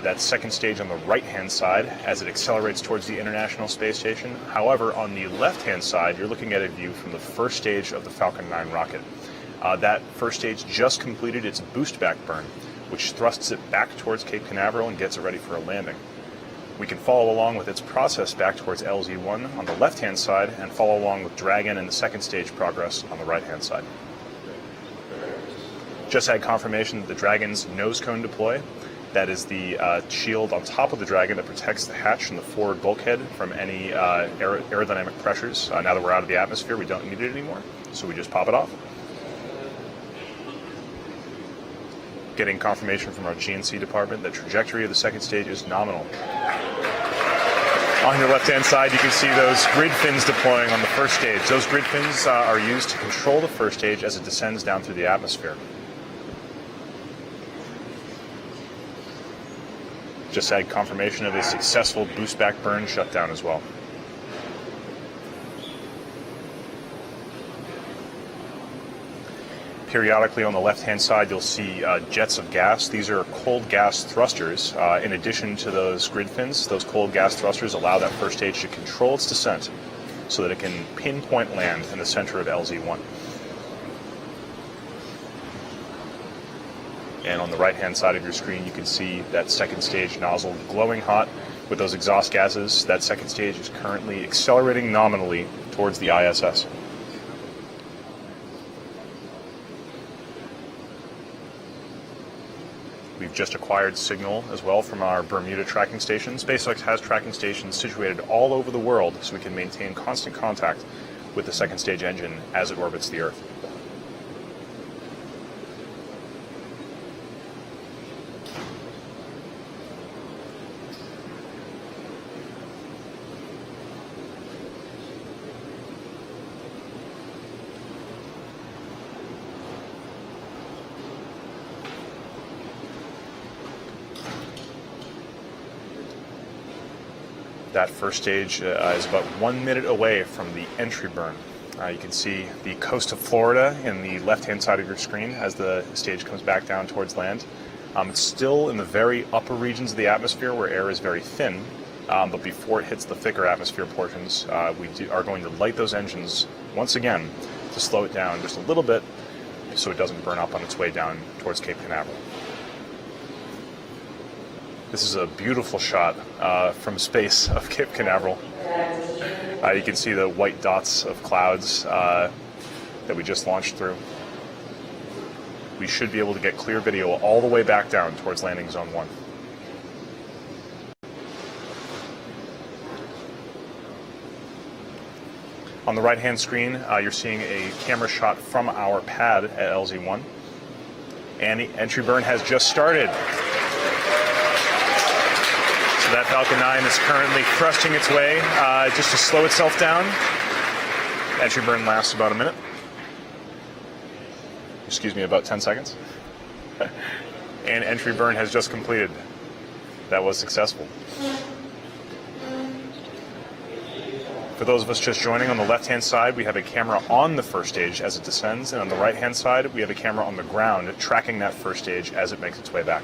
That second stage on the right-hand side as it accelerates towards the International Space Station. However, on the left-hand side, you're looking at a view from the first stage of the Falcon 9 rocket. That first stage just completed its boost back burn, which thrusts it back towards Cape Canaveral and gets it ready for a landing. We can follow along with its process back towards LZ-1 on the left-hand side and follow along with Dragon and the second stage progress on the right-hand side. Just had confirmation that the Dragon's nose cone deploy. That is the shield on top of the Dragon that protects the hatch and the forward bulkhead from any aerodynamic pressures. Now that we're out of the atmosphere, we don't need it anymore, so we just pop it off. Getting confirmation from our GNC department that trajectory of the second stage is nominal. On your left-hand side, you can see those grid fins deploying on the first stage. Those grid fins are used to control the first stage as it descends down through the atmosphere. Just had confirmation of a successful boost back burn shutdown as well. Periodically on the left-hand side, you'll see jets of gas. These are cold gas thrusters. In addition to those grid fins, those cold gas thrusters allow that first stage to control its descent so that it can pinpoint land in the center of LZ-1. And on the right-hand side of your screen, you can see that second stage nozzle glowing hot with those exhaust gases. That second stage is currently accelerating nominally towards the ISS. We've just acquired signal as well from our Bermuda tracking station. SpaceX has tracking stations situated all over the world so we can maintain constant contact with the second stage engine as it orbits the Earth. That first stage is about 1 minute away from the entry burn. You can see the coast of Florida in the left-hand side of your screen as the stage comes back down towards land. It's still in the very upper regions of the atmosphere where air is very thin, but before it hits the thicker atmosphere portions, we are going to light those engines once again to slow it down just a little bit so it doesn't burn up on its way down towards Cape Canaveral. This is a beautiful shot from space of Cape Canaveral. You can see the white dots of clouds that we just launched through. We should be able to get clear video all the way back down towards landing zone 1. On the right-hand screen, you're seeing a camera shot from our pad at LZ-1. And the entry burn has just started. So that Falcon 9 is currently thrusting its way just to slow itself down. Entry burn lasts about a minute. Excuse me, about 10 seconds. And entry burn has just completed. That was successful. For those of us just joining, on the left-hand side, we have a camera on the first stage as it descends, and on the right-hand side, we have a camera on the ground tracking that first stage as it makes its way back.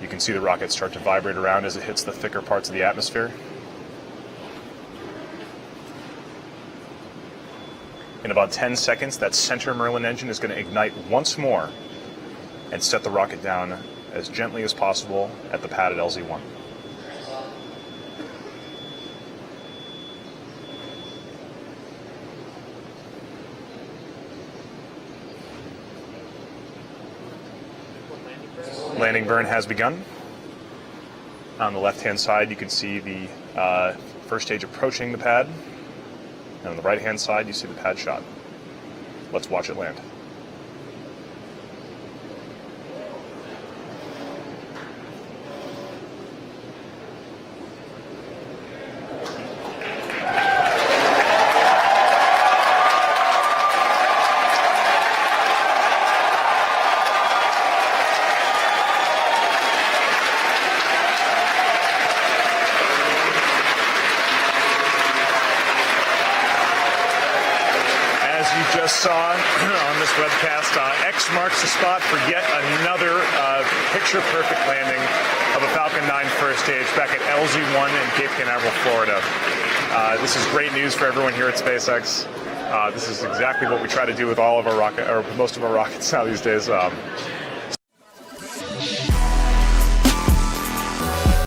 You can see the rocket start to vibrate around as it hits the thicker parts of the atmosphere. In about 10 seconds, that center Merlin engine is going to ignite once more and set the rocket down as gently as possible at the pad at LZ-1. Landing burn has begun. On the left-hand side, you can see the first stage approaching the pad. And on the right-hand side, you see the pad shot. Let's watch it land. as you just saw on this webcast, X marks the spot for yet another picture-perfect landing of a Falcon 9 first stage back at LZ-1 in Cape Canaveral, Florida. This is great news for everyone here at SpaceX. This is exactly what we try to do with all of our rocket, or most of our rockets now these days.